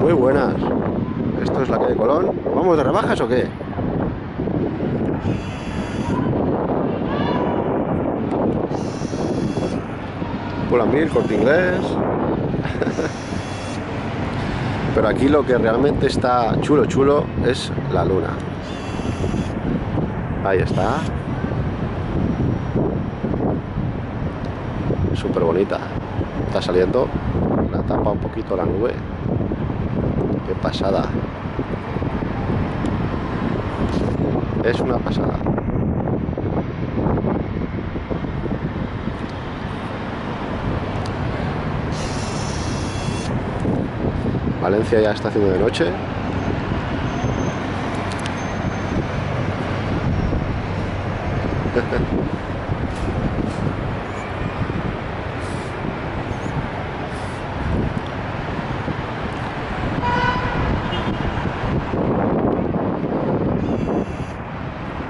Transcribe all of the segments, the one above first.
Muy buenas. Esto es la calle Colón. ¿Vamos de rebajas o qué? Pull&Bear, Corte Inglés. Pero aquí lo que realmente está chulo, chulo es la luna. Ahí está. Súper bonita. Está saliendo. La tapa un poquito la nube. Qué pasada. Es una pasada. Valencia ya está haciendo de noche.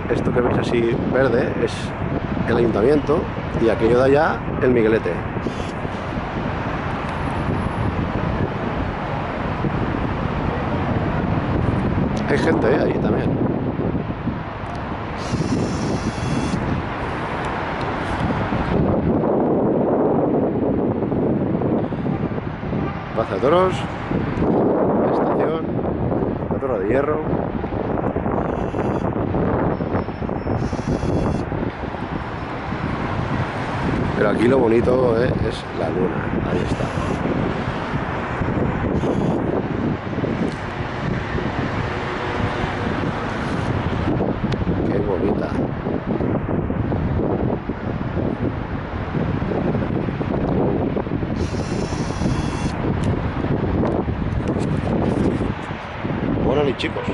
Esto que veis así verde es el ayuntamiento y aquello de allá el Miguelete. Hay gente ahí también. Plaza de Toros, estación, la Torre de Hierro. Pero aquí lo bonito es la luna, ahí está. Qué bonita. Bueno, chicos.